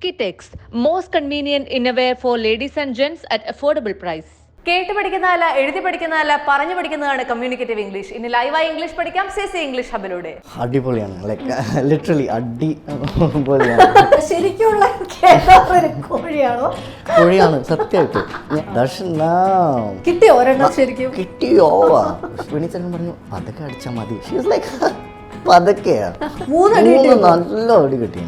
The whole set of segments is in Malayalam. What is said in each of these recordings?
Kitex, most convenient innerwear for ladies and gents at affordable price. കേട്ട് പഠിക്കുന്നതല്ല, എഴുതി പഠിക്കുന്നതല്ല, പറഞ്ഞു പഠിക്കുന്നതാണ് കമ്മ്യൂണിക്കേറ്റീവ് ഇംഗ്ലീഷ്. ഇനി ലൈവായി ഇംഗ്ലീഷ് പഠിക്കാം CC ഇംഗ്ലീഷ് ഹബിലൂടെ. അടിപൊളിയാണ്, ലൈക്ക് ലിറ്ററലി അടിപൊളിയാണ്. ശരിക്കുള്ള കേരള കോഴിയാണോ? കോഴിയാണ് സത്യമായിട്ട്. കിട്ടിയോ ഒരെണ്ണം? ശരിക്കും കിട്ടിയോ? വിനീതൻ പറഞ്ഞു അതൊക്കെ അടിച്ചാൽ മതി. പതൊക്കെയാ നല്ല അടി കിട്ടി.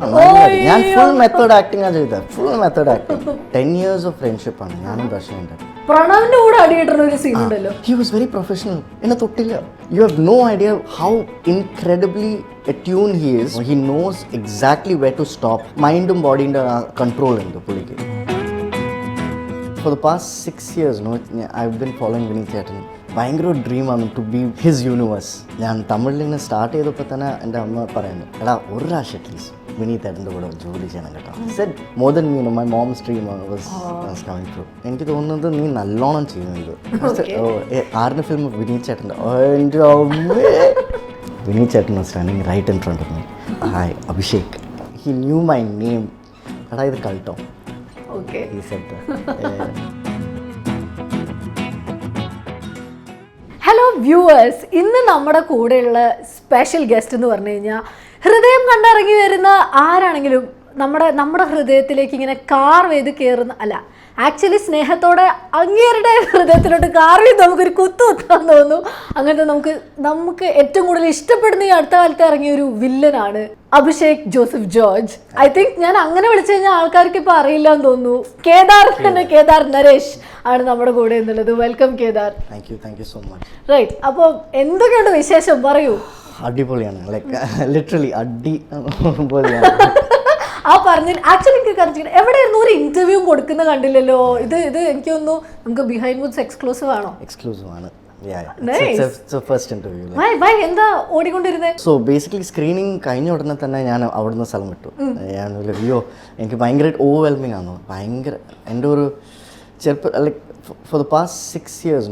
ഞാൻ ഫുൾ മെത്തേഡ് ആക്ടിങ് ആണ് ചെയ്തത്. Full method acting. 10 years of friendship ആണ് ഞാനും ദർശനുണ്ട്. പ്രണവിന്റെ കൂടെ അടിയിട്ടുള്ള ഒരു സീൻ ഉണ്ടല്ലോ. He was very professional. എന്നെ തൊട്ടില്ല. You have no idea how incredibly attuned he is. He knows exactly where to stop. മൈൻഡും ബോഡിയുടെ കൺട്രോൾ ഉണ്ട് പുള്ളിക്ക്. For the past 6 years, I've been following Vineet ചേട്ടൻ. ഭയങ്കര ഡ്രീമാണ് ടു ബി ഹിസ് യൂണിവേഴ്സ്. ഞാൻ തമിഴിലിങ്ങനെ സ്റ്റാർട്ട് ചെയ്തപ്പോൾ തന്നെ എൻ്റെ അമ്മ പറയുന്നു, എടാ ഒരു പ്രാവശ്യം അറ്റ്ലീസ്റ്റ് വിനീത് ചേട്ടൻ്റെ കൂടെ ജോലി ചെയ്യണം കേട്ടോ. Said more than me my mom's dream was coming true. എനിക്ക് തോന്നുന്നത് നീ നല്ലോണം ചെയ്യും ഇത്. ആറിന് ഫിലിം വിനീത് ചേട്ടൻ്റെ എൻ്റെ അമ്മേ. വിനീത് ചേട്ടൻ was standing right in front of me. Hi Abhishek. He knew my name. എടാ ഇത് കളിട്ടോ. He said that. Hello viewers, ഇന്ന് നമ്മുടെ കൂടെയുള്ള സ്പെഷ്യൽ ഗസ്റ്റ് എന്ന് പറഞ്ഞു കഴിഞ്ഞാൽ ഹൃദയം കണ്ടിറങ്ങി വരുന്ന ആരാണെങ്കിലും നമ്മുടെ ഹൃദയത്തിലേക്ക് ഇങ്ങനെ കാർവ് ചെയ്ത് കയറുന്ന, അല്ല ആക്ച്വലി സ്നേഹത്തോടെ അങ്ങേരുടെ ഹൃദയത്തിലോട്ട് കാർവ് ചെയ്ത് നമുക്കൊരു കുത്താൻ തോന്നുന്നു. അങ്ങനത്തെ നമുക്ക് ഏറ്റവും കൂടുതൽ ഇഷ്ടപ്പെടുന്ന ഈ അടുത്ത കാലത്ത് ഇറങ്ങിയ ഒരു വില്ലനാണ് അഭിഷേക് ജോസഫ് ജോർജ്. ഐ തിങ്ക് ഞാൻ അങ്ങനെ വിളിച്ചു കഴിഞ്ഞാൽ ആൾക്കാർക്ക് ഇപ്പൊ അറിയില്ല എന്ന് തോന്നുന്നു. കേദാർ നരേഷ് ആണ് നമ്മുടെ കൂടെ എന്നുള്ളത്. Welcome Kedar. Thank you so much. Right, അപ്പോൾ എന്തൊക്കെയുണ്ട് വിശേഷം, പറയൂ. അടിപൊളിയാണ്, ലൈക്ക് ലിറ്ററലി അടിപൊളിയാണ്. ആ പറഞ്ഞ ആക്ച്വലി എനിക്ക് കറിച്ചിട്ട് എവിടെയായിരുന്നു ഒരു ഇന്റർവ്യൂ കൊടുക്കുന്ന കണ്ടില്ലല്ലോ. ഇത് എനിക്ക് തോന്നുന്നു നമുക്ക് ബിഹൈൻഡ് എക്സ്ക്ലൂസീവ് ആണോ? എക്സ്ക്ലൂസീവ് ആണ്. എന്താ ഓടിക്കൊണ്ടിരുന്നത്? സോ ബേസിക്കലി സ്ക്രീനിങ് കഴിഞ്ഞ ഉടനെ തന്നെ ഞാൻ അവിടുന്ന് സ്ഥലം വിട്ടു. ഞാൻ അയ്യോ എനിക്ക് ഭയങ്കര ഓവർവെൽമിങ് ആണ്. ഭയങ്കര എൻ്റെ ഒരു like for the past 6 years,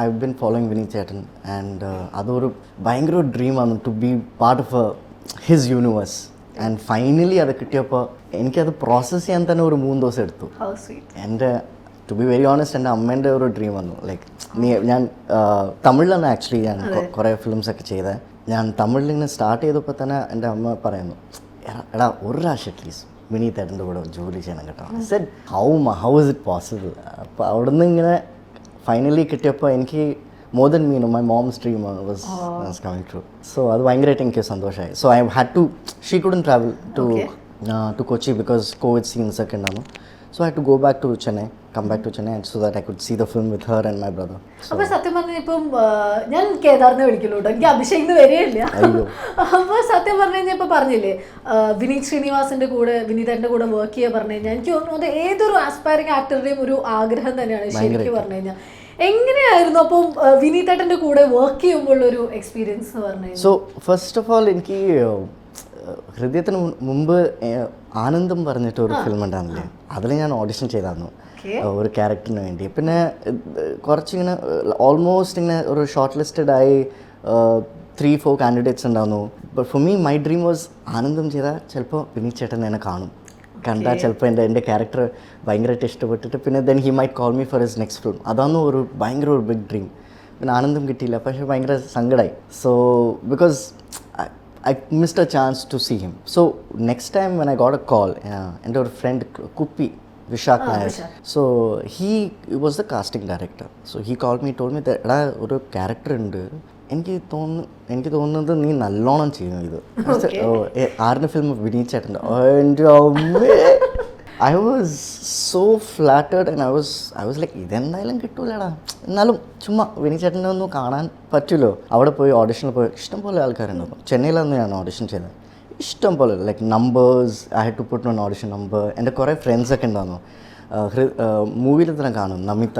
I've been following Vineet ചേട്ടൻ and അതൊരു ഭയങ്കര ഡ്രീമാണ് to be part of his universe. And finally അത് കിട്ടിയപ്പോൾ എനിക്കത് പ്രോസസ്സ് ചെയ്യാൻ തന്നെ ഒരു 3 ദിവസം എടുത്തു. എൻ്റെ ടു ബി വെരി ഓണസ്റ്റ് എൻ്റെ അമ്മേൻ്റെ ഒരു ഡ്രീം വന്നു. ലൈക്ക് ഞാൻ തമിഴിലാണ് ആക്ച്വലി ഞാൻ കുറേ ഫിലിംസൊക്കെ ചെയ്തത്. ഞാൻ തമിഴിലിങ്ങനെ സ്റ്റാർട്ട് ചെയ്തപ്പോൾ തന്നെ എൻ്റെ അമ്മ പറയുന്നു, എടാ ഒരു പ്രാവശ്യം അറ്റ്ലീസ്റ്റ് വിനീത് ചേട്ടൻ്റെ കൂടെ ജോലി ചെയ്യണം കേട്ടോ. Said how is it possible? അപ്പോൾ അവിടുന്ന് ഇങ്ങനെ ഫൈനലി കിട്ടിയപ്പോൾ എനിക്ക് more than me my mom's dream was coming true. So അത് ഭയങ്കരമായിട്ട് എനിക്ക് സന്തോഷമായി. So I had to she couldn't travel to Kochi because COVID scenes ഒക്കെ ഉണ്ടായിരുന്നു. So I had to go back to Chennai, come back to Chennai so that I could see the film with her and my brother. അപ്പോൾ സത്യം പറഞ്ഞാൽ ഇപ്പം ഞാൻ കേദാറിനെ വിളിക്കുള്ളൂ കേട്ടോ, എനിക്ക് അഭിഷേകിന് വരികയില്ല. അപ്പോൾ സത്യം പറഞ്ഞു കഴിഞ്ഞാൽ ഇപ്പോൾ പറഞ്ഞില്ലേ വിനീത് ശ്രീനിവാസിൻ്റെ കൂടെ വിനീതൻ്റെ കൂടെ വർക്ക് ചെയ്യുക പറഞ്ഞു കഴിഞ്ഞാൽ എനിക്ക് തോന്നുന്നത് ഏതൊരു ആസ്പയറിംഗ് ആക്ടറുടെയും ഒരു ആഗ്രഹം തന്നെയാണ് ശരിക്കും പറഞ്ഞു കഴിഞ്ഞാൽ. എങ്ങനെയായിരുന്നു അപ്പം വിനീതേട്ടൻ്റെ കൂടെ വർക്ക് ചെയ്യുമ്പോൾ ഒരു എക്സ്പീരിയൻസ് എന്ന് പറഞ്ഞു? സോ ഫസ്റ്റ് ഓഫ് ഓൾ എനിക്ക് ഹൃദയത്തിന് മുമ്പ് ആനന്ദം പറഞ്ഞിട്ട് ഒരു ഫിലിം ഉണ്ടായിരുന്നില്ലേ, അതിൽ ഞാൻ ഓഡിഷൻ ചെയ്തായിരുന്നു ഒരു ക്യാരക്ടറിന് വേണ്ടി. പിന്നെ കുറച്ചിങ്ങനെ ഓൾമോസ്റ്റ് ഇങ്ങനെ ഒരു ഷോർട്ട് ലിസ്റ്റഡ് ആയി 3-4 കാൻഡിഡേറ്റ്സ് ഉണ്ടായിരുന്നു. But for me my dream was ആനന്ദം ചെയ്താൽ ചിലപ്പോൾ വിനീത് ചേട്ടൻ എന്നെ കണ്ടാൽ ചിലപ്പോൾ എൻ്റെ ക്യാരക്ടർ ഭയങ്കരമായിട്ട് ഇഷ്ടപ്പെട്ടിട്ട് പിന്നെ then he might call me for his next film. അതാണ് ഒരു ഭയങ്കര ഒരു ബിഗ് ഡ്രീം. പിന്നെ ആനന്ദം കിട്ടിയില്ല, പക്ഷേ ഭയങ്കര സങ്കടമായി. So because I missed a chance to see him. So next time when I got a call, and our friend Kuppi Vishak Nair, so he was the casting director. So he called me, told me that എടാ ഒരു ക്യാരക്ടർ ഉണ്ട്, എനിക്ക് തോന്നുന്നത് നീ നല്ലോണം ചെയ്യും ഇത്. ആറിന് ഫിലിം വിനീത് ചേട്ടൻ്റെ എൻ്റെ അമ്മേ. I was so flattered and I was like ഇതെന്തായാലും കിട്ടൂലടാ, എന്നാലും ചുമ്മാ വിനീത് ചേട്ടനെ ഒന്ന് കാണാൻ പറ്റുമല്ലോ. അവിടെ പോയി ഓഡിഷനിൽ പോയി ഇഷ്ടംപോലെ ആൾക്കാരുണ്ടായിരുന്നു. ചെന്നൈയിലാണ് ഞാൻ ഓഡിഷൻ ചെയ്തത്. ഇഷ്ടം പോലെ like numbers I had to put on audition number. എൻ്റെ കുറേ ഫ്രണ്ട്സൊക്കെ ഉണ്ടായിരുന്നു. മൂവിയിൽ തന്നെ കാണും Namitha,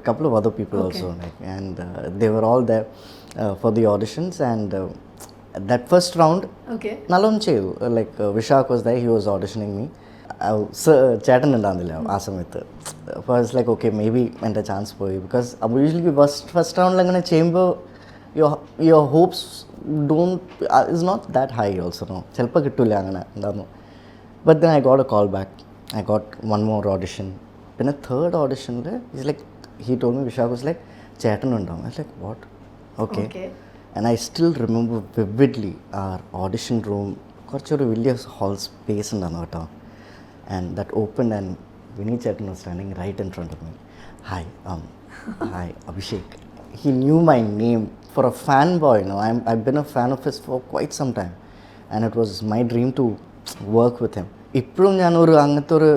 couple of other people also, like, and they were all there for the auditions. And that first round നല്ലോണം ചെയ്തു. Like Vishak was there, he was auditioning me. ചേട്ടൻ ഉണ്ടാകുന്നില്ല ആ സമയത്ത്. അപ്പോൾ I was like okay maybe എൻ്റെ ചാൻസ് പോയി. ബിക്കോസ് അപ്പോൾ യൂഷ്വലി ഫസ്റ്റ് റൗണ്ടിൽ അങ്ങനെ ചെയ്യുമ്പോൾ your hopes is not that high also. ചിലപ്പോൾ കിട്ടില്ല അങ്ങനെ ഉണ്ടാകുന്നു. But then I got a call back. I got one more audition. Then a third audition, he's like, he told me, Vishak was like, Chetan undam. I was like, what? Okay. And I still remember vividly our audition room, കുറച്ചൊരു വലിയ hall space ഉണ്ടായിരുന്നു കേട്ടോ. And that opened and Vinny Chetan was standing right in front of me. Hi, Abishek. He knew my name. For a fanboy, I've been a fan of his for quite some time. And it was my dream to work with him. ഇപ്പോഴും ഞാനൊരു അങ്ങനത്തെ ഒരു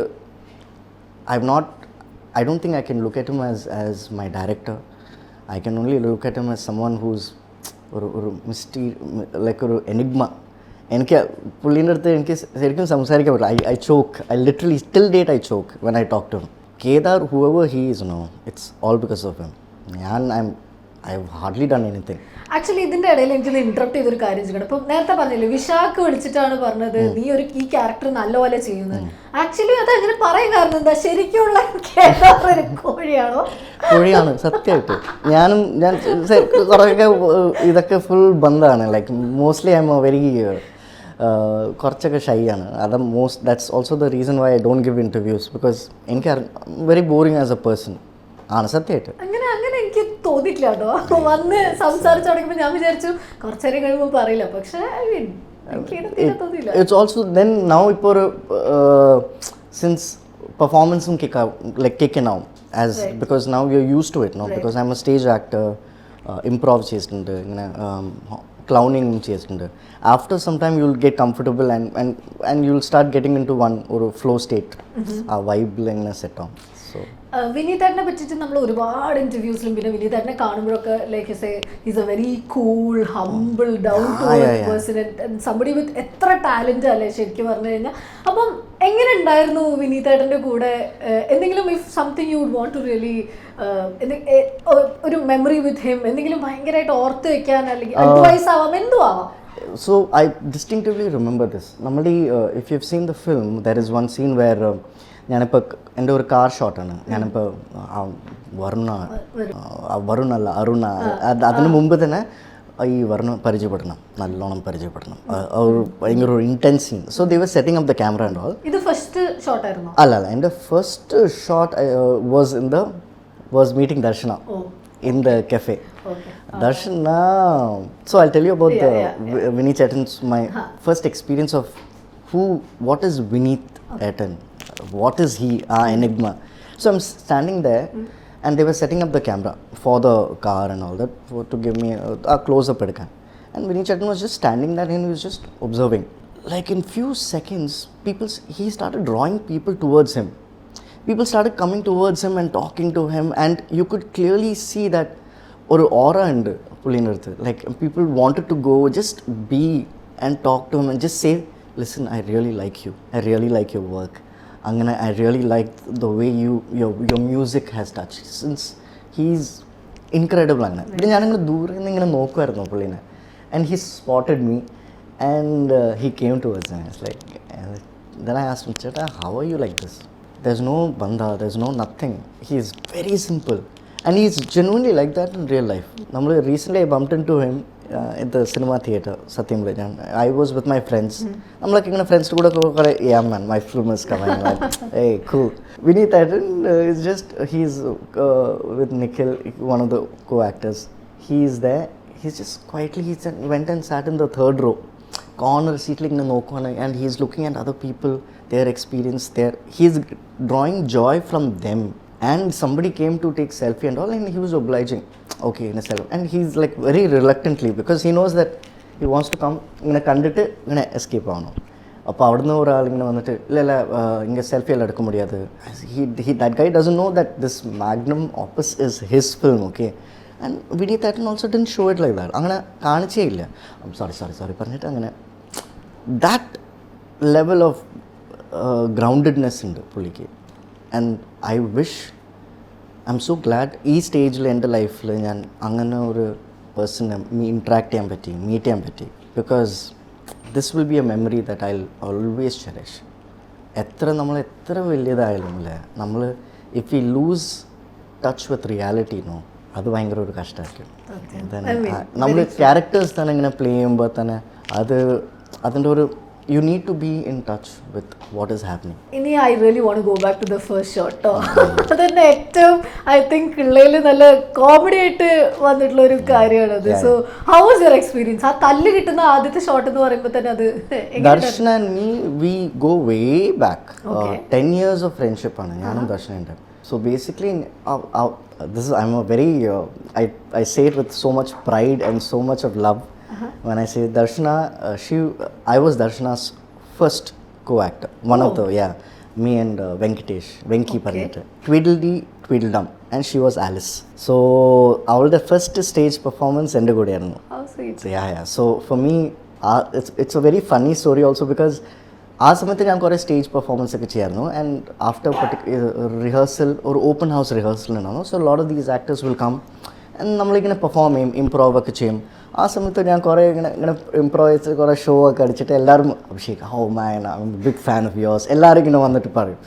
I don't think I can look at him as my director. I can only look at him as someone who's ഒരു mystery, like ഒരു enigma. എനിക്ക് പുള്ളീൻ്റെ അടുത്ത് എനിക്ക് ശരിക്കും സംസാരിക്കാൻ പറ്റില്ല. I choke. I literally, till date I choke when I talk to him. Kedar, whoever he is, it's all because of him. I've hardly done anything. Actually ഇതിൻ്റെ ഇടയിൽ എനിക്കൊന്ന് ഇൻട്രപ്റ്റ് ചെയ്തൊരു കാര്യം ചെയ്യണം. ഇപ്പം നേരത്തെ പറഞ്ഞില്ലേ വിശാഖ് വിളിച്ചിട്ടാണ് പറഞ്ഞത് നീ ഈ ക്യാരക്ടർ നല്ലപോലെ ചെയ്യുന്നത്. ആക്ച്വലി അത് അങ്ങനെ പറയാൻ കാരണം എന്താ, ശരിക്കുള്ള കേരള കോഴിയാണോ? കോഴിയാണ് സത്യമായിട്ട്. ഞാൻ കുറേയൊക്കെ ഇതൊക്കെ ഫുൾ ബന്ധാണ്. Like mostly I'm a very കുറച്ചൊക്കെ ഷൈ ആണ്. That's also the reason why I don't give interviews, because എനിക്ക് very boring as a person ആണ് സത്യമായിട്ട്. അങ്ങനെ എനിക്ക് തോന്നിയിട്ടില്ല കേട്ടോ. വന്ന് സംസാരിച്ചു തുടങ്ങിയപ്പോൾ ഞാൻ വിചാരിച്ചു കുറച്ചേരം കഴിയുമ്പോൾ പറയില്ല, പക്ഷേ it's also then now ഇപ്പോൾ ഒരു since performance kick now as right. Because now you're used to it right. Because I'm a stage actor, improv చేస్తుంటే ఇങ്ങനെ clowning చేస్తుంటే after some time you'll get comfortable and you'll start getting into one or flow state ആ vibe ഇങ്ങനെ set on. So വിനീതേട്ടനെ പറ്റിയിട്ട് നമ്മൾ ഒരുപാട് ഇൻ്റർവ്യൂസിലും പിന്നെ വിനീതേട്ടനെ കാണുമ്പോഴൊക്കെ like say is a very cool humble down to earth person and somebody with എത്ര ടാലന്റ് അല്ലേ ശരിക്കും പറഞ്ഞു കഴിഞ്ഞാൽ. അപ്പം എങ്ങനെ ഉണ്ടായിരുന്നു വിനീതേട്ടൻ്റെ കൂടെ? എന്തെങ്കിലും if something you would want to really ഒരു മെമ്മറി വിത്ത് ഹിം, എന്തെങ്കിലും ഭയങ്കരമായിട്ട് ഓർത്ത് വെക്കാൻ അല്ലെങ്കിൽ അഡ്വൈസ് ആവാം, എന്തും ആവാം. So I distinctively remember this. Normally if you've seen the film, there is one scene where ഞാനിപ്പോൾ എൻ്റെ ഒരു കാർ ഷോട്ടാണ്. ഞാനിപ്പോൾ അരുണ അതിന് മുമ്പ് തന്നെ ഈ വരുണ പരിചയപ്പെടണം, നല്ലോണം പരിചയപ്പെടണം, ഒരു ഭയങ്കര ഒരു intense scene. So they were setting up the camera and all. ഇത് ഫസ്റ്റ് ഷോട്ടായിരുന്നു? അല്ല, എൻ്റെ first shot was meeting Darshana in the cafe. Darshana. So I'll tell you about Vinny Chetan's my first experience of what is Vinny Chetan. What is he? Enigma. So I'm standing there and they were setting up the camera for the car and all that to give me a close-up. And Vinny Chetan was just standing there and he was just observing. Like in few seconds, he started drawing people towards him. People started coming towards him and talking to him, and you could clearly see that or aura and pullinirthu. Like people wanted to go just be and talk to him and just say, listen, I really like you. I really like your work. I really like the way your music has touched. Since he's incredible. And he spotted me and he came towards me. It's like, then I asked him, Cheta, how are you like this? There's no bandha, there's no nothing. He's very simple. And he's genuinely like that in real life. Recently I bumped into him at the cinema theatre, Satyam Rajan. I was with my friends. I'm like, friends to go, yeah man, my film is coming. Like, hey, cool. Vinny Chetan is just, he's with Nikhil, one of the co-actors. He's there. He's just quietly, went and sat in the third row. Corner seat like no corner, and he's looking at other people, their experience there. He's drawing joy from them. And somebody came to take selfie and all, and he was obliging. Okay, in a selfie. And he's like very reluctantly, because he knows that he wants to come in a candidate in a escape on. അപ്പോൾ അവിടുന്ന് ഒരാൾ ഇങ്ങനെ വന്നിട്ട് ഇല്ല ഇങ്ങനെ സെൽഫി എല്ലാം എടുക്കാൻ മുടിയാത്. That guy doesn't know that this magnum opus is his film, okay? And Vinny Chetan also didn't show it like that. അങ്ങനെ കാണിച്ചേ ഇല്ല. sorry പറഞ്ഞിട്ട് അങ്ങനെ that level of groundedness ഉണ്ട് പുള്ളിക്ക്. And I'm so glad ഈ സ്റ്റേജിൽ എൻ്റെ ലൈഫിൽ ഞാൻ അങ്ങനെ ഒരു പേഴ്സണെ ഇൻട്രാക്ട് ചെയ്യാൻ പറ്റി, മീറ്റ് ചെയ്യാൻ പറ്റി. Because this will be A memory that I will always cherish. നമ്മൾ എത്ര വലിയതായാലും അല്ലേ, നമ്മൾ if you lose touch with reality അത് ഭയങ്കര ഒരു കഷ്ടമായിരിക്കും. നമ്മൾ ക്യാരക്ടേഴ്സ് തന്നെ ഇങ്ങനെ പ്ലേ ചെയ്യുമ്പോൾ തന്നെ അതിൻ്റെ ഒരു you need to be in touch with what is happening. ഇനി I really won't go back to the first ഷോട്ടോ. അതെന്നെ ഏറ്റവും ഐ തിങ്ക് പിള്ളേയിൽ നല്ല കോമഡി ആയിട്ട് വന്നിട്ടുള്ള ഒരു കാര്യമാണത്. So how was your experience? ആ തല്ല് കിട്ടുന്ന ആദ്യത്തെ ഷോട്ട് എന്ന് പറയുമ്പോൾ തന്നെ അത് ദർശന and me, we go way back. 10 years of friendship ആണ് ഞാനും ദർശനൻ്റെ. So basically, this is, I'm a very, I say it with so much pride and so much of love. When I say Darshana, I was Darshana's first co-actor. One of the, me and Venki Parnita. Tweedledee, Tweedledum. And she was Alice. So, our first stage performance ended good. How sweet. So, so for me, it's a very funny story also because ആ സമയത്ത് ഞാൻ കുറേ സ്റ്റേജ് പെർഫോമൻസ് ഒക്കെ ചെയ്യായിരുന്നു. ആൻഡ് ആഫ്റ്റർ റിഹേഴ്സൽ ഒരു ഓപ്പൺ ഹൗസ് റിഹേഴ്സൽ ഉണ്ടായിരുന്നു. So lot of these actors will come and നമ്മളിങ്ങനെ പെർഫോം ചെയ്യും, ഇംപ്രോവ് ഒക്കെ ചെയ്യും. ആ സമയത്ത് ഞാൻ കുറേ ഇങ്ങനെ ഇംപ്രോവൈസ് കുറേ ഷോ ഒക്കെ അടിച്ചിട്ട് എല്ലാവരും Abhishek how mine I'm big fan of yours എല്ലാവരും ഇങ്ങനെ വന്നിട്ട് പറയും.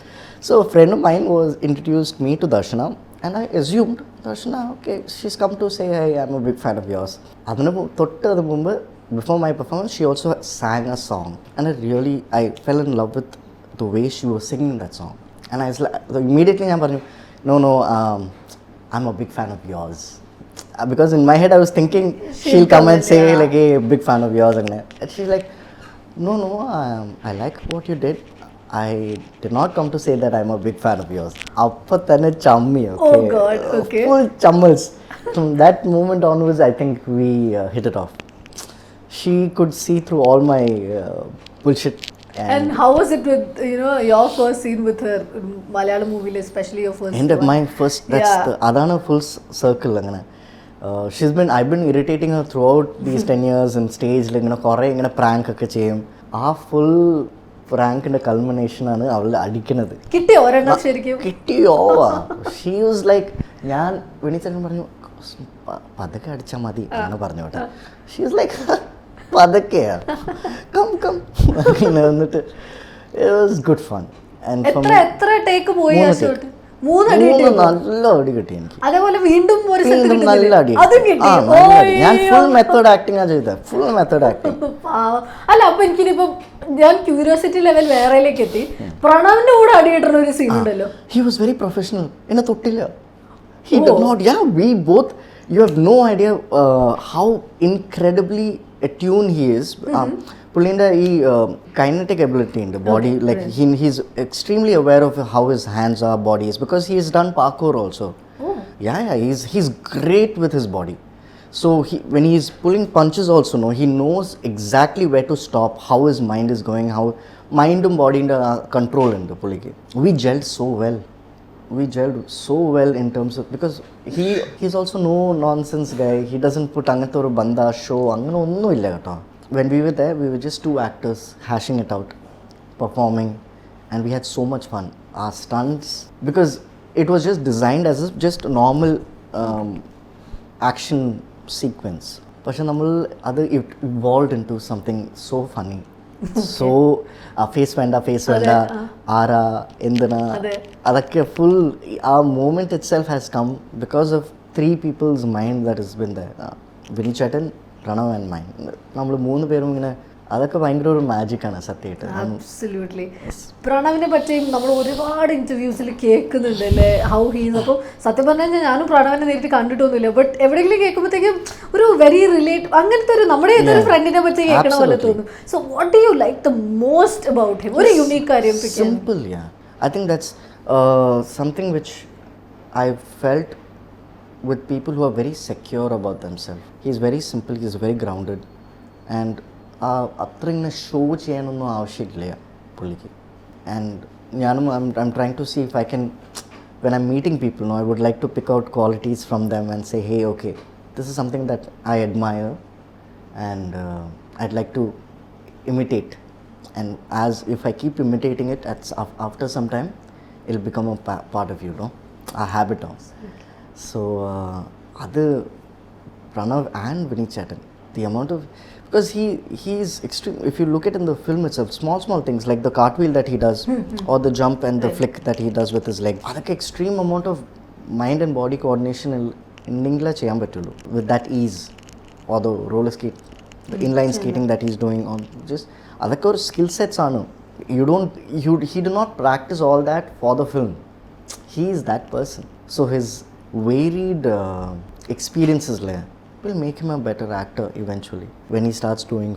So friend of mine was introduced me to Darshana and I assumed Darshana okay she's come to say I am a big fan of yours. അതിന് തൊട്ട് മുമ്പ് before my performance, she also sang a song, and I fell in love with the way she was singing that song. And I was like, so immediately I said, no, I'm a big fan of yours. Because in my head I was thinking she'll come and say like, hey, big fan of yours, and she's like, no, I like what you did. I did not come to say that I'm a big fan of yours. Appa thane chammi, okay. Oh God, okay. Full chammals. From that moment onwards, I think we hit it off. She could see through all my bullshit. And how was it with your first scene with her Malayalam movie, especially your first? And my first, that's the adana full circle angana. I've been irritating her throughout these 10 years in stage like kore ingana prank ഒക്കെ ചെയ്യും. ആ full prank ന്റെ culmination ആണ് അവൾ അടിക്കുന്നത്. കിട്ടിയോ ഒരെണ്ണം ശരിക്കും? കിട്ടിയോ? She was like ഞാൻ വിനിച്ചേട്ടൻ പറഞ്ഞു പതുക്കെ അടിച്ചാൽ മതി എന്ന് പറഞ്ഞു കേട്ടോ. She was like പതുക്കെയാ കം എന്നിട്ട് it was good fun. And എത്ര ടേക്ക് പോയി ആ ഷോട്ട്? 3 അടി കിട്ടി. നല്ല അടി കിട്ടി എനിക്ക്. അതേപോലെ വീണ്ടും ഒരു സ്ഥലത്ത് നല്ല അടി. അതും കിട്ടി. ഞാൻ ഫുൾ മെത്തേഡ് ആക്ടിംഗ് ആ ചെയ്തത്. Full method acting. അല്ല അപ്പൊ എനിക്കിനിപ്പോ ഞാൻ ക്യൂരിയോസിറ്റി ലെവൽ വേറെയിലേക്ക് എത്തി. പ്രണവിന്റെ കൂടെ അടി കിട്ടുന്ന ഒരു സീൻ ഉണ്ടല്ലോ. He was very professional. എന്നെ തൊട്ടില്ല. He did not. Yeah, we both. You have no idea how incredibly attuned he is. Pullinda kinetic ability in the body, like he's extremely aware of how his hands are, body is, because he's done parkour also. Yeah, he's great with his body. So when he's pulling punches also, he knows exactly where to stop, how his mind is going, how mind and body in the control in the pulling. We gelled so well. In terms of, because he's also no nonsense guy. He doesn't put angathoru banda show angana onnu illa keto. When we were there, we were just two actors hashing it out, performing, and we had so much fun. Our stunts, because it was just designed as just a normal action sequence, but it evolved into something so funny. So face venda ara endana adakke full our moment itself has come because of 3 people's mind that has been there. Vinny Chetan, Pranav and mine. നമ്മൾ 3 പേരും ഇങ്ങനെ അതൊക്കെ ഭയങ്കര ഒരു മാജിക് ആണ് സത്യമായിട്ട്. ആബ്സല്യൂട്ട്ലി. പ്രണവിനെ പറ്റിയും നമ്മൾ ഒരുപാട് ഇന്റർവ്യൂസിൽ കേൾക്കുന്നുണ്ട് അല്ലേ, ഹൗ ഹീസ്. അപ്പോൾ സത്യം പറഞ്ഞു കഴിഞ്ഞാൽ ഞാനും പ്രണവിനെ നേരിട്ട് കണ്ടിട്ടൊന്നുമില്ല, ബട്ട് എവിടെയെങ്കിലും കേൾക്കുമ്പോഴത്തേക്കും ഒരു വെരി റിലേറ്റ് അങ്ങനത്തെ ഒരു നമ്മുടെ ഏതൊരു ഫ്രണ്ടിനെ പറ്റി കേൾക്കണ പോലെ തോന്നും. So what do you like the most about him? ഒരു യുണീക്ക് കാര്യം. Simple. I think that's something which I felt with people who are very secure about themselves. He is very simple, he is very grounded, and അത്ര ഇങ്ങനെ ഷോ ചെയ്യാനൊന്നും ആവശ്യമില്ല പുള്ളിക്ക്. And I'm trying to see if I can, when I'm meeting people, I would like to pick out qualities from them and say, hey, okay, this is something that I admire and I'd like to imitate. And as if I keep imitating it, after some time, it'll become a part of you, a habit of. So, other Pranav and Vinny Chetan, the amount of, because he's extreme. If you look at in the film itself, small things like the cartwheel that he does, or the jump and the flick that he does with his leg, adake extreme amount of mind and body coordination indingla cheyan pattullu with that ease. Or the roller skate, the inline skating that he's doing on, just അതൊക്കെ ഒരു സ്കിൽ സെറ്റ്സ് ആണ്. He do not practice all that for the film. He is that person. So his varied experiences will make him a better actor eventually when he starts doing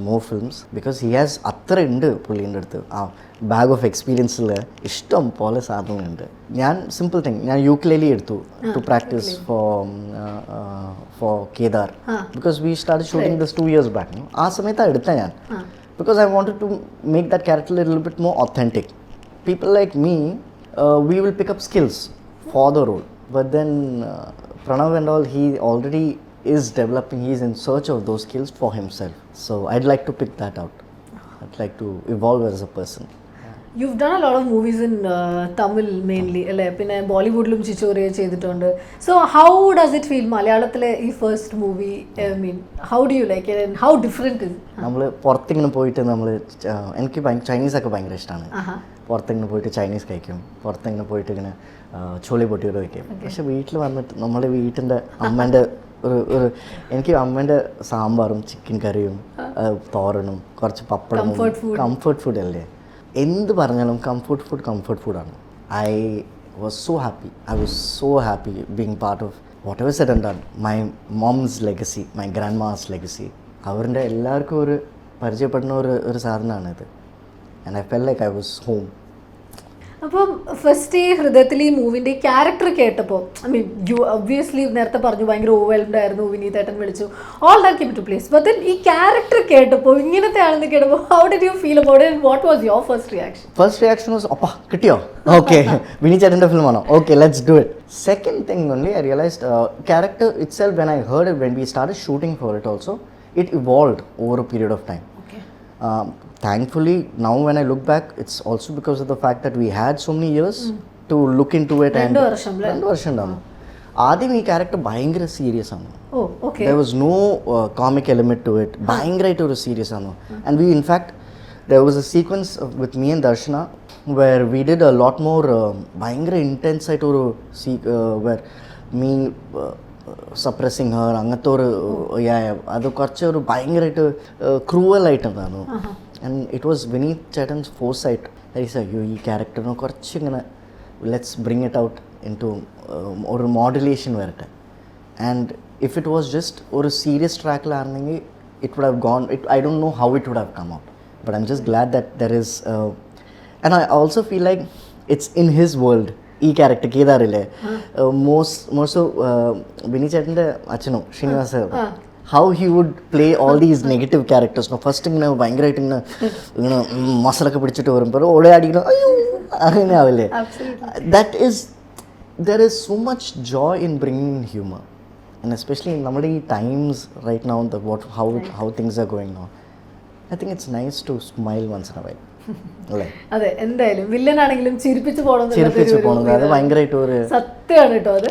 more films, because he has അത്ര ഉണ്ട് പുള്ളീൻ്റെ അടുത്ത്. ആ ബാഗ് ഓഫ് എക്സ്പീരിയൻസിൽ ഇഷ്ടം പോലെ സാധനങ്ങളുണ്ട്. ഞാൻ സിമ്പിൾ തിങ്, ഞാൻ യൂക്ലേലി എടുത്തു to practice for Kedar, because we start shooting this 2 years back. ആ സമയത്താണ് എടുത്ത ഞാൻ, because I wanted to make that character a little bit more authentic. People like me, we will pick up skills for the role, but then Pranav and all, he already is developing, he is in search of those skills for himself. So I'd like to pick that out. I'd like to evolve as a person. You've done a lot of movies in Tamil mainly, അല്ലേ? പിന്നെ ബോളിവുഡിലും ചിച്ചോറിയ ചെയ്തിട്ടുണ്ട്. So how does it feel മലയാളത്തിലെ ഈ first movie? I mean, how do you like it and how different is it? നമ്മൾ പുറത്തിങ്ങനെ പോയിട്ട് എനിക്ക് ചൈനീസൊക്കെ ഭയങ്കര ഇഷ്ടമാണ്. പുറത്തിങ്ങനെ പോയിട്ട് ചൈനീസ് കഴിക്കും, പുറത്തിങ്ങനെ പോയിട്ട് ഇങ്ങനെ ചോളി പൊട്ടിയോട് വയ്ക്കും. പക്ഷെ വീട്ടിൽ വന്നിട്ട് നമ്മുടെ വീട്ടിൻ്റെ അമ്മേൻ്റെ ഒരു എനിക്ക് അമ്മേൻ്റെ സാമ്പാറും ചിക്കൻ കറിയും തോരനും കുറച്ച് പപ്പടവും കംഫർട്ട് ഫുഡ് അല്ലേ. എന്ത് പറഞ്ഞാലും കംഫർട്ട് ഫുഡാണ്. I was so happy being part of whatever said and done. My mom's legacy, my grandma's legacy, അവരുടെ എല്ലാവർക്കും ഒരു പരിചയപ്പെടുന്ന ഒരു സാധനമാണിത്. And I felt like I was home. അപ്പം ഫസ്റ്റ് ഈ ഹൃദയത്തിൽ ഈ മൂവിൻ്റെ ക്യാരക്ടർ കേട്ടപ്പോൾ, ഐ മീൻ യു ഒബ്വിയസ്ലി നേരത്തെ പറഞ്ഞു ഭയങ്കര ഓവർവെൽംഡ് ആയിരുന്നു, വിനീതേട്ടൻ വിളിച്ചു, all that came to place. But then ഈ ക്യാരക്ടർ കേട്ടപ്പോൾ, ഇങ്ങനത്തെ ആണെന്ന് കേട്ടപ്പോൾ, how did you feel about it? What was your first reaction? First reaction was അപ്പാ കിട്ടിയോ, ഓക്കെ വിനീതേട്ടൻ്റെ ഫിലിമാണോ, okay let's do it. Second thing only I realized character itself, when I heard it, when we started shooting for it also, it evolved over a period of time. Okay. Thankfully now when I look back, it's also because of the fact that we had so many years to look into it. And 2 വർഷം ഉണ്ടാവും. ആദ്യം ഈ ക്യാരക്ടർ ഭയങ്കര സീരിയസ് ആണ്. There was no comic element to it. ഭയങ്കരമായിട്ട് ഒരു സീരിയസ് ആണ്. And we in fact there was a sequence with me and Darshana where we did a lot more ഭയങ്കര intense ആയിട്ട് ഒരു where me suppressing her, അങ്ങനത്തെ ഒരു അത് കുറച്ച് ഒരു ഭയങ്കരമായിട്ട് ക്രൂവൽ ആയിട്ടുണ്ടായിരുന്നു. And it was Vineet Chetan's foresight that he said, ഈ ക്യാരക്ടറിന് കുറച്ച് ഇങ്ങനെ let's bring it out into ഒരു മോഡുലേഷൻ വരട്ടെ. And if it was just ഒരു സീരിയസ് ട്രാക്കിലായിരുന്നെങ്കിൽ it would have gone, I don't know how it would have come out. But I'm just glad that there is and I also feel like it's in his world. ഈ ക്യാരക്ടർ കേദാറില്ലേ, മോസ്റ്റ് വിനീത് ചേട്ടൻ്റെ അച്ഛനും Srinivas, how he would play all these negative characters. No, first ഇങ്ങനെ ഭയങ്കരമായിട്ട് ഇങ്ങനെ മസിലൊക്കെ പിടിച്ചിട്ട് വരുമ്പോൾ ഓടെ അടിക്കണം, അയ്യോ അങ്ങനെ ആവില്ലേ. There is so much joy in bringing in humor, and especially in നമ്മുടെ ഈ times right now, how things are going now. I think it's nice to smile once in a while. അതെ, എന്തായാലും വില്ലനാണെങ്കിലും ചിരിപ്പിച്ചു പോകണം, സത്യമാണ് കേട്ടോ. അത്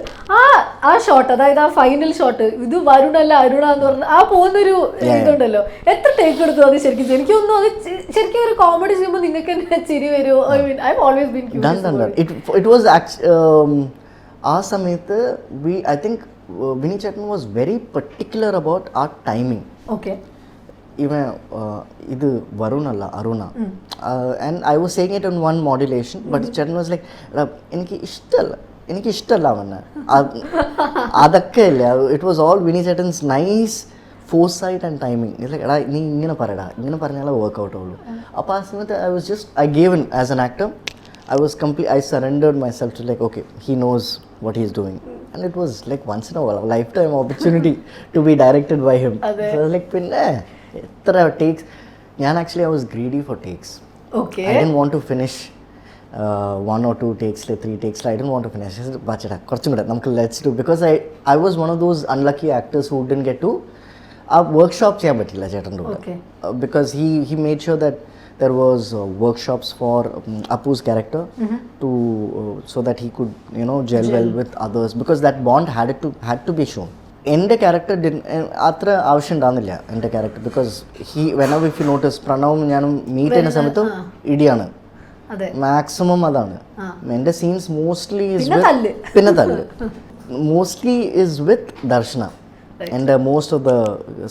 ആ ഷോട്ട്, അതായത് ആ ഫൈനൽ ഷോട്ട്, ഇത് വരുണല്ല അരുണ എന്ന് പറഞ്ഞ ആ പോകുന്നൊരു ഇതുണ്ടല്ലോ, എത്ര ടേക്ക് എടുത്തു അത് ശരിക്കും? എനിക്കൊന്നും അത് ശരിക്കും ഒരു കോമഡി ചെയ്യുമ്പോൾ നിങ്ങൾക്ക് തന്നെ ചിരി വരുമോ? I mean I always been curious. It was ആ സമയത്ത് ഐ തിങ്ക് വിനീത് ചേട്ടൻ വാസ് വെരി പർട്ടിക്കുലർ അബൌട്ട് ആ ടൈമിങ്. ഓക്കെ, ഇവൻ ഇത് വരുണല്ല അരുണ. And I was saying it on one modulation, but ചേട്ടൻ വാസ് ലൈക്ക് എനിക്ക് ഇഷ്ടമല്ല അവനെ അതൊക്കെ ഇല്ല. ഇറ്റ് വാസ് ഓൾ വിനീത് ചേട്ടൻസ് nice foresight and timing. Like എടാ നീ ഇങ്ങനെ പറയടാ, ഇങ്ങനെ പറഞ്ഞാലേ വർക്ക്ഔട്ട് ആവുള്ളൂ. അപ്പോൾ ആ സമയത്ത് I gave in as an actor. I surrendered myself to like, okay, he knows what he's doing. And it was like once in a lifetime opportunity to be directed by him. So I was like, pinne etra takes. Actually I was greedy for takes. Okay. I didn't want to finish 1 or 2 takes, like 3 takes. I didn't want to finish. Bachada korchum kuda namukku let's do, because I was one of those unlucky actors who didn't get to workshop cheyan pattilla chetandu. Okay. Because he made sure that there was workshops for Apu's character to so that he could gel well with others, because that bond had to be shown. എൻ്റെ ക്യാരക്ടർ അത്ര ആവശ്യം ഉണ്ടാകുന്നില്ല എൻ്റെ character, because whenever if you notice പ്രണവും ഞാനും മീറ്റ് ചെയ്യുന്ന സമയത്ത് ഇടിയാണ് മാക്സിമം. അതാണ് എൻ്റെ സീൻസ് മോസ്റ്റ്ലി പിന്നെ തല്ല് mostly is with Darshana and most of the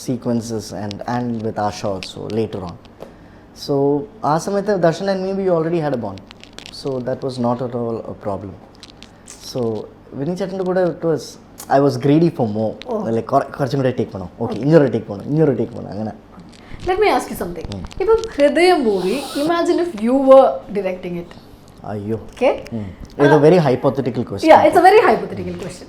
sequences and with Asha also later on. So ആ സമയത്ത് Darshan and me we already had a bond. So that was not at all a problem. So Vineeth ചേട്ടൻ്റെ കൂടെ it was I was greedy for more. Like കുറച്ചും കൂടെ ടേക്ക് പോകണം, ഓക്കെ ഇഞ്ഞൊരു ടേക്ക് പോകണം അങ്ങനെ. Let me ask you something. ഇപ്പം ഹൃദയം movie, imagine if you were directing it. അയ്യോ, Okay? it's a very hypothetical question. Yeah, it's a very hypothetical question.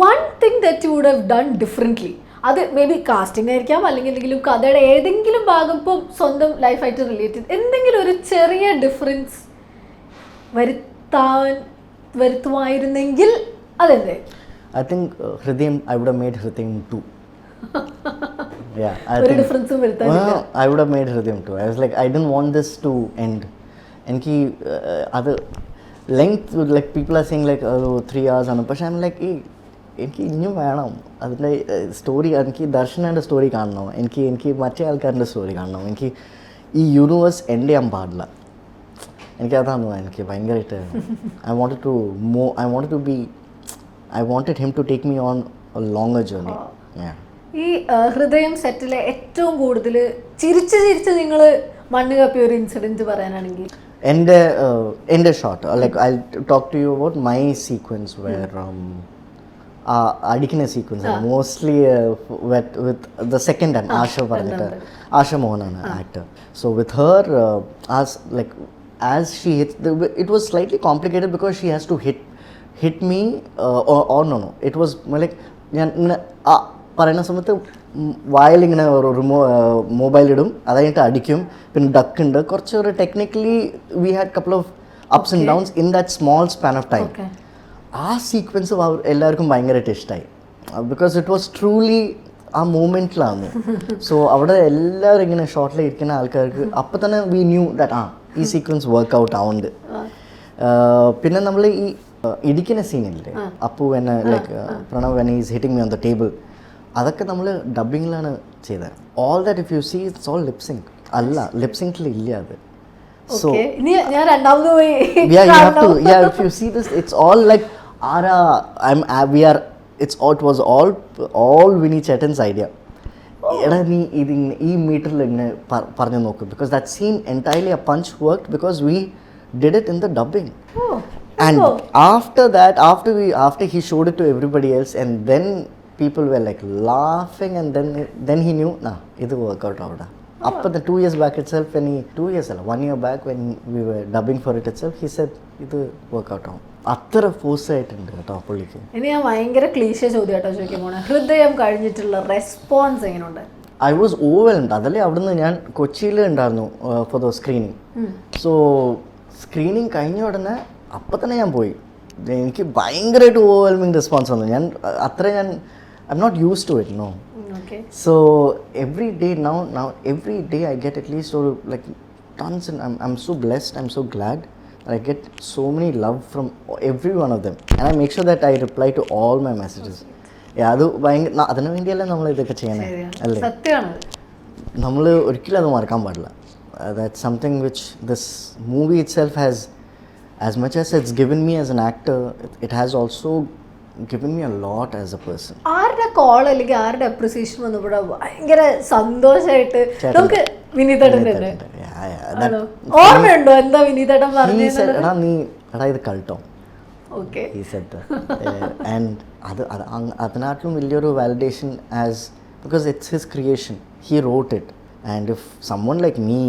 One thing that you would have done differently, അത് മേ ബി കാസ്റ്റിംഗ് ആയിരിക്കാം, അല്ലെങ്കിൽ എന്തെങ്കിലും കഥയുടെ ഏതെങ്കിലും ഭാഗം ഇപ്പോൾ സ്വന്തം ലൈഫായിട്ട് റിലേറ്റ് ചെയ്ത് എന്തെങ്കിലും ഒരു ചെറിയ ഡിഫറൻസ് വരുത്തുമായിരുന്നെങ്കിൽ അതെന്തേ? I think Hridayam, I would have made Hridayam 2. Yeah, ഒരു ഡിഫറൻസും വരുത്താനില്ല. I would have made Hridayam 2. I was like, I didn't want this to end. എനിക്ക് അത് length like people are saying like 3 hours ആണ്, പക്ഷേ ഐ എം ലൈക്ക് എനിക്ക് ഇനിയും വേണം അതിൻ്റെ സ്റ്റോറി. എനിക്ക് ദർശനൻ്റെ സ്റ്റോറി കാണണം, എനിക്ക് മറ്റേ ആൾക്കാരുടെ സ്റ്റോറി കാണണം, എനിക്ക് ഈ യൂണിവേഴ്സ് എൻഡ് ചെയ്യാൻ പാടില്ല. എനിക്കതാണ് എനിക്ക് ഭയങ്കരമായിട്ട് I wanted him to take me on a longer journey. Yeah. ഈ ഹൃദയം സെറ്റിലെ ഏറ്റവും കൂടുതൽ ചിരിച്ച് നിങ്ങൾ മണ്ണ് കപ്പിയ ഒരു ഇൻസിഡൻറ്റ് പറയാനാണെങ്കിൽ എൻ്റെ shot like I talk to you about my sequence where അടിക്കുന്ന sequence mostly with the second time Asha പറഞ്ഞിട്ട്, ആശ മോഹനാണ് actor. So with her like as she hits it was slightly complicated because she has to hit me or no it was like ഞാൻ ഇങ്ങനെ പറയുന്ന സമയത്ത് വായിലിങ്ങനെ ഒരു മൊബൈൽ ഇടും, അത് കഴിഞ്ഞിട്ട് അടിക്കും, പിന്നെ ഡക്ക് ഉണ്ട്, കുറച്ച് ഒരു technically we had couple of ups and downs in that small span of time. ആ സീക്വൻസ് എല്ലാവർക്കും ഭയങ്കരമായിട്ട് ഇഷ്ടമായി ബിക്കോസ് ഇറ്റ് വാസ് ട്രൂലി ആ മൂമെൻറ്റിലാണ്. സോ അവിടെ എല്ലാവരും ഇങ്ങനെ ഷോട്ടിൽ ഇരിക്കുന്ന ആൾക്കാർക്ക് അപ്പം തന്നെ വി ന്യൂ ദാറ്റ് ഈ സീക്വൻസ് വർക്ക് ഔട്ട് ആവുന്നുണ്ട്. പിന്നെ നമ്മൾ ഈ ഇടിക്കുന്ന സീനില്ലേ അപ്പു എന്നെ like Pranav when is hitting me on the table, അതൊക്കെ നമ്മൾ ഡബിങ്ങിലാണ് ചെയ്തത്. All that if you see it's all lipsync അല്ല, ലിപ്സിങ്കിൽ ഇല്ല അത്. സോ ഞാൻ രണ്ടാമത് പോയി if you see this it's all like it was all Vinny Chetan's idea. എടാ നീ ഇതിങ്ങനെ ഈ മീറ്ററിൽ ഇങ്ങനെ പറഞ്ഞു നോക്ക്, because that scene entirely a punch worked because we did it in the dubbing. And after that, after he showed it to everybody else, and then people were like laughing, and then he knew idu work out avada. After the 2 years back itself, when he 2 years alla 1 year back when we were dubbing for it itself, he said idu work out avum. അത്ര ഫോഴ്സ് ആയിട്ടുണ്ട് കേട്ടോ പുള്ളിക്ക്. ഇനി ഞാൻ ഭയങ്കര ക്ലീശ ചോദ്യം കേട്ടോ ചോദിക്കാൻ പോണേ, ഹൃദയം കഴിഞ്ഞിട്ടുള്ള റെസ്പോൺസ് എങ്ങനെയുണ്ട്? I was overwhelmed. അതല്ലേ അവിടുന്ന് ഞാൻ കൊച്ചിയിൽ ഉണ്ടായിരുന്നു for the screening. So screening കഴിഞ്ഞ ഉടനെ അപ്പം തന്നെ ഞാൻ പോയി. എനിക്ക് ഭയങ്കരമായിട്ട് ഓവർവെൽമിങ് റെസ്പോൺസ് വന്നു. ഞാൻ I'm not use to it, no. So every day I get at least like tons, and I'm so blessed, I'm so glad. I get so many love from every one of them, and I make sure that I reply to all my messages. അത് അതിനു വേണ്ടിയല്ലേ നമ്മൾ ഇതൊക്കെ ചെയ്യണേ അല്ലേ? നമ്മൾ ഒരിക്കലും അത് മറക്കാൻ പാടില്ല. That's something which this movie itself has, as much as it's given me as an actor, it has also given me a lot as a person. ആരുടെ കോൾ അല്ലെങ്കിൽ ആരുടെ അപ്രിസിയേഷൻ വന്നപ്പോഴാ ഭയങ്കര സന്തോഷമായിട്ട് നമുക്ക് വിനീതേട്ടൻ്റെ ഓർമ്മയുണ്ടോ എന്താ വിനീതേട്ടൻ പറഞ്ഞത്? എടാ ഇത് കൾട്ടോ. Okay. He said that. And അതിനാട്ടിലും വലിയൊരു validation because it's his creation. He wrote it. And if someone like me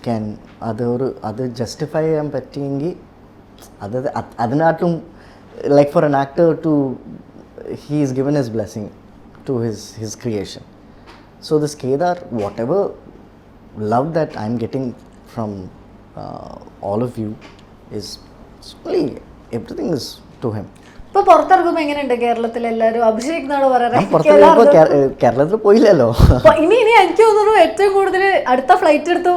can അത് ജസ്റ്റിഫൈ ചെയ്യാൻ പറ്റിയെങ്കിൽ അതിനാട്ടിലും like for an actor he is given his blessing to his creation. So this Kedar, whatever love that I'm getting from all of you is only everything is to him. ഇപ്പൊ പുറത്തിറങ്ങുമ്പോ എങ്ങനെയുണ്ട് കേരളത്തിൽ എല്ലാവരും? അഭിഷേക് എന്നാണ് പറയുന്നത്. കേരളത്തിൽ പോയില്ലല്ലോ. ഇനി എനിക്ക് തോന്നുന്നു ഏറ്റവും കൂടുതൽ അടുത്ത ഫ്ലൈറ്റ് എടുത്ത്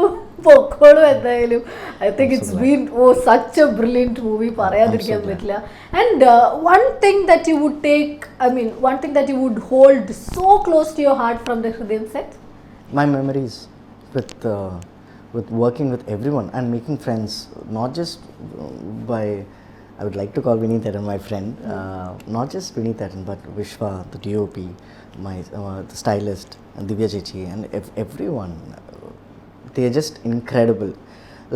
പൊക്കോളും എന്തായാലും. I think it's been such a brilliant movie, പറയാതിരിക്കാൻ പറ്റില്ല. And one thing that you would take, one thing that you would hold so close to your heart from the Hridayam set? My memories with working with everyone and making friends, not just by, I would like to call Vineet my friend, not just Vineet but Vishwa, the DOP, the stylist, and Divya Chechi, and everyone. they're just incredible.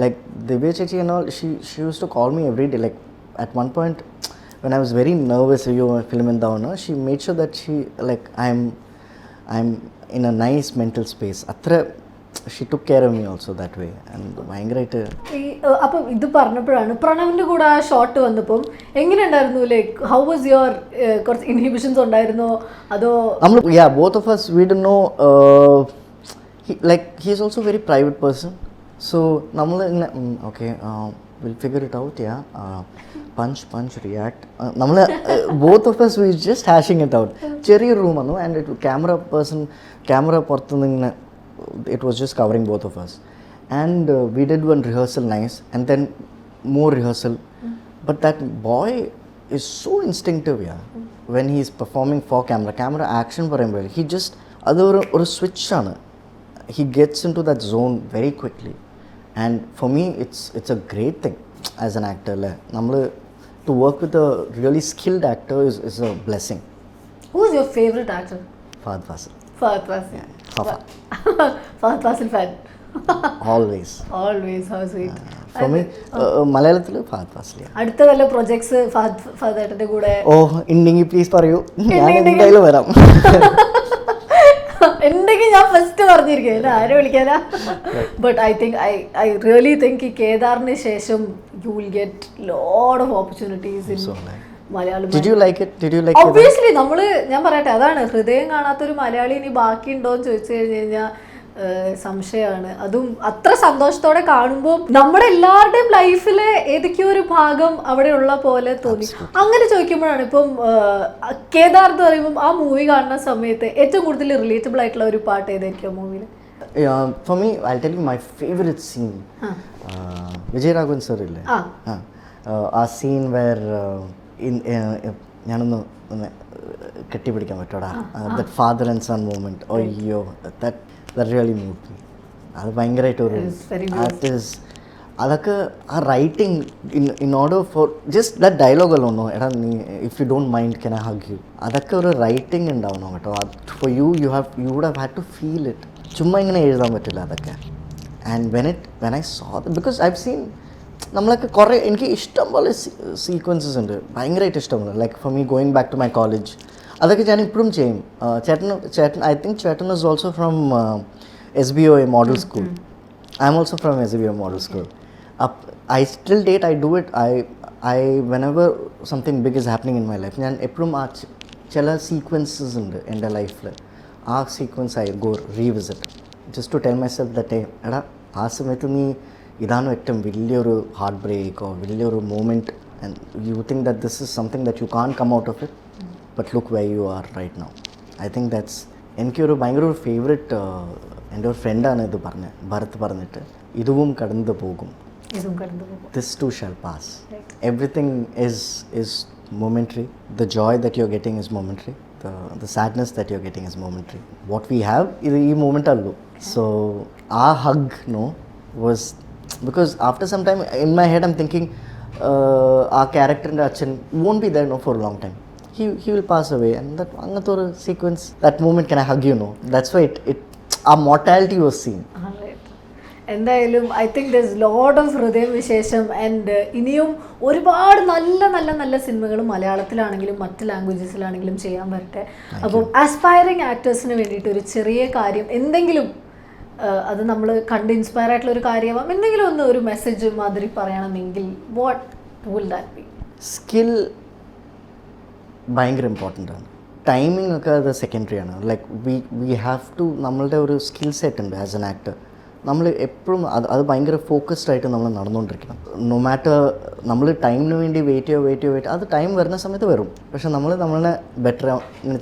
Like Divya Chechi and all, she used to call me every day. Like at one point when I was very nervous you film in down, she made sure that she like I'm in a nice mental space. Atra she took care of me also that way. And ഭയങ്കരമായിട്ട് അപ്പം ഇത് പറഞ്ഞപ്പോഴാണ് പ്രണവിൻ്റെ കൂടെ ആ ഷോട്ട് വന്നപ്പം എങ്ങനെയുണ്ടായിരുന്നു? ലൈക്ക് ഹൗ വാസ് യുവർ കുറച്ച് ഇൻഹിബിഷൻസ് ഉണ്ടായിരുന്നോ അതോ? Yeah, both of us, we don't know. He is also a very private person. So നമ്മൾ ഇങ്ങനെ okay, we'll figure it out. Yeah, punch react. നമ്മൾ both of us we just hashing it out. ചെറിയ റൂം വന്നു and camera പുറത്തുനിന്ന് ഇങ്ങനെ it was just covering both of us, and we did one rehearsal nice, and then more rehearsal. But that boy is so instinctive, yeah. When he is performing for camera action പറയുമ്പോൾ he just അത് ഒരു switch ആണ്. He gets into that zone very quickly, and for me it's a great thing as an actor. To work with a really skilled actor is a blessing. Who is your favorite actor? Fahad Fasil. Fahad Fasil. Yeah, Fafa. Fahad Fasil fan. Always. How sweet. For me, മലയാളത്തിൽ ഫഹദ് ഫാസിൽ. അടുത്ത വല്ല പ്രൊജക്ട്സ് ഫഹദ് ഏട്ടൻ്റെ കൂടെ? ഉണ്ടെങ്കിൽ പ്ലീസ് പറയൂ, ഞാൻ എന്തായാലും വരാം. ഉണ്ടെങ്കിൽ ഞാൻ ഫസ്റ്റ് പറഞ്ഞിരിക്കും, ആരെ വിളിക്കാനാ. ബട്ട് ഐ റിയലി തിങ്ക് ഈ കേദാറിന് ശേഷം you will get lot of opportunities in Malayalam. Obviously ഞാൻ പറയട്ടെ, അതാണ് ഹൃദയം കാണാത്തൊരു മലയാളി ഇനി ബാക്കിയുണ്ടോയെന്ന് ചോദിച്ചു കഴിഞ്ഞു കഴിഞ്ഞാൽ സംശയമാണ്. അതും അത്ര സന്തോഷത്തോടെ കാണുമ്പോൾ നമ്മുടെ എല്ലാവരുടെയും ലൈഫിലെ ഏതൊക്കെയോ ഒരു ഭാഗം അവിടെ ഉള്ള പോലെ തോന്നി. അങ്ങനെ ചോദിക്കുമ്പോഴാണ് ഇപ്പം കേദാർ എന്ന് പറയുമ്പോൾ ആ മൂവി കാണുന്ന സമയത്ത് ഏറ്റവും കൂടുതൽ റിലേറ്റബിൾ ആയിട്ടുള്ള ഒരു പാട്ട് ഏതായിരിക്കും മൂവിയിൽ? For me, I'll tell you my favorite scene. Vijay Raghavan sir ഇല്ലേ, ആ സീൻ വേർ ഞാനൊന്ന് കെട്ടിപ്പിടിക്കാൻ പറ്റോടാ, that father and son moment. അയ്യോ, that really moved me. അത് ഭയങ്കരമായിട്ടൊരു അതൊക്കെ ആ writing in order for just that dialogue അല്ലോ, എടാ നീ if you don't mind can I hug you, അതൊക്കെ ഒരു റൈറ്റിംഗ് ഉണ്ടാവണം കേട്ടോ. For you would have had to feel it. ചുമ്മാ ഇങ്ങനെ എഴുതാൻ പറ്റില്ല അതൊക്കെ. And when I saw the, because I have seen നമ്മളൊക്കെ കുറേ, എനിക്ക് ഇഷ്ടം പോലെ സീക്വൻസസ് ഉണ്ട്, ഭയങ്കരമായിട്ട് ഇഷ്ടമുണ്ട്. Like for me going back to my college, അതൊക്കെ ഞാൻ ഇപ്പോഴും ചെയ്യും. ചേട്ടൻ ഐ തിങ്ക് ചേട്ടൻ is also from SBOA model school. I'm also from SBOA model school. I still date, I do it. I whenever something big is happening in my life, ഞാൻ എപ്പോഴും ആ ചില സീക്വൻസസ് ഉണ്ട് എൻ്റെ ലൈഫിൽ, ആ sequence I go revisit just to tell myself that എടാ ആ സമയത്ത് നീ ഇതാണ് ഏറ്റവും വലിയൊരു ഹാർട്ട് ബ്രേക്കോ വലിയൊരു moment, and you think that this is something that you can come out of it, but look way you are right now. I think that's എനിക്കൊരു ഭയങ്കര ഒരു ഫേവറേറ്റ്. എൻ്റെ ഒരു ഫ്രണ്ടാണ് ഇത് പറഞ്ഞത്, ഭരത് പറഞ്ഞിട്ട്, ഇതും കടന്നു പോകും, this too shall pass. Everything is momentary. The joy that you're getting is momentary. The sadness that you're getting is momentary. What we have is ഈ moment allo. So our hug was because after some time in my head I'm thinking our character in Achan won't be there for a long time. He will pass away, and that angatho sequence, that moment, can I hug you? That's why it our mortality was seen. എന്തായാലും I think there is lot of ഹൃദയം വിശേഷം. ആൻഡ് ഇനിയും ഒരുപാട് നല്ല നല്ല നല്ല സിനിമകൾ മലയാളത്തിലാണെങ്കിലും മറ്റ് ലാംഗ്വേജസിലാണെങ്കിലും ചെയ്യാൻ പറ്റട്ടെ. അപ്പം ആസ്പയറിങ് ആക്ടേഴ്സിന് വേണ്ടിയിട്ട് ഒരു ചെറിയ കാര്യം എന്തെങ്കിലും, അത് നമ്മൾ കണ്ട് ഇൻസ്പയർ ആയിട്ടുള്ള ഒരു കാര്യമാവാം, എന്തെങ്കിലും ഒന്ന് ഒരു മെസ്സേജ് മാതിരി പറയണമെങ്കിൽ what will that be? Skill ഭയങ്കര ഇമ്പോർട്ടൻ്റ് ആണ്. ടൈമിംഗ് ഒക്കെ അത് സെക്കൻഡറി ആണ്. ലൈക്ക് വി ഹാവ് ടു, നമ്മളുടെ ഒരു സ്കിൽ സെറ്റ് ഉണ്ട് ആസ് എൻ ആക്ടർ. നമ്മൾ എപ്പോഴും അത് ഭയങ്കര ഫോക്കസ്ഡ് ആയിട്ട് നമ്മൾ നടന്നുകൊണ്ടിരിക്കണം. നോ മാറ്റർ നമ്മൾ ടൈമിന് വേണ്ടി വെയിറ്റ് ചെയ്യുക, അത് ടൈം വരുന്ന സമയത്ത് വരും. പക്ഷെ നമ്മളെ ബെറ്റർ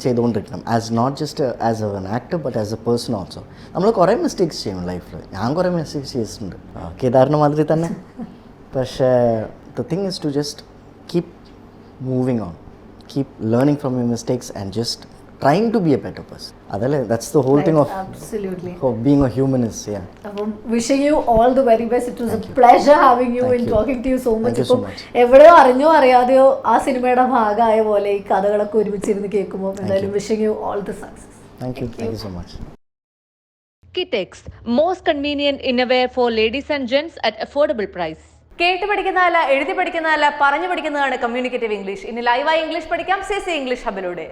ചെയ്തുകൊണ്ടിരിക്കണം, as not just as an actor but as a person also. നമ്മൾ കുറേ മിസ്റ്റേക്സ് ചെയ്യും ലൈഫിൽ. ഞാൻ കുറേ മിസ്റ്റേക്സ് ചെയ്തിട്ടുണ്ട്, കേദാറിൻ്റെ മാതിരി തന്നെ. പക്ഷേ the thing is to just keep moving on, keep learning from your mistakes and just trying to be a better person. Adale, that's the whole thing of absolutely of being a human is. Yeah, wishing you all the very best. It was a pleasure having you and talking to you so much. Thank you so much. എവിടെയോ അറിഞ്ഞോ അറിയാതെയോ ആ സിനിമയുടെ ഭാഗമായ പോലെ ഈ കഥകളൊക്കെ ഒരുമിച്ചിരുന്ന് കേൾക്കുമ്പോൾ എന്തായാലും wishing you all the success. Thank you so much. Whiskey Text, most convenient innerwear for ladies and gents at affordable price. കേട്ട് പഠിക്കുന്നതല്ല, എഴുതി പഠിക്കുന്നതല്ല, പറഞ്ഞു പഠിക്കുന്നതാണ് കമ്മ്യൂണിക്കേറ്റീവ് ഇംഗ്ലീഷ്. ഇനി ലൈവായി ഇംഗ്ലീഷ് പഠിക്കാം CC ഇംഗ്ലീഷ് ഹബിലൂടെ.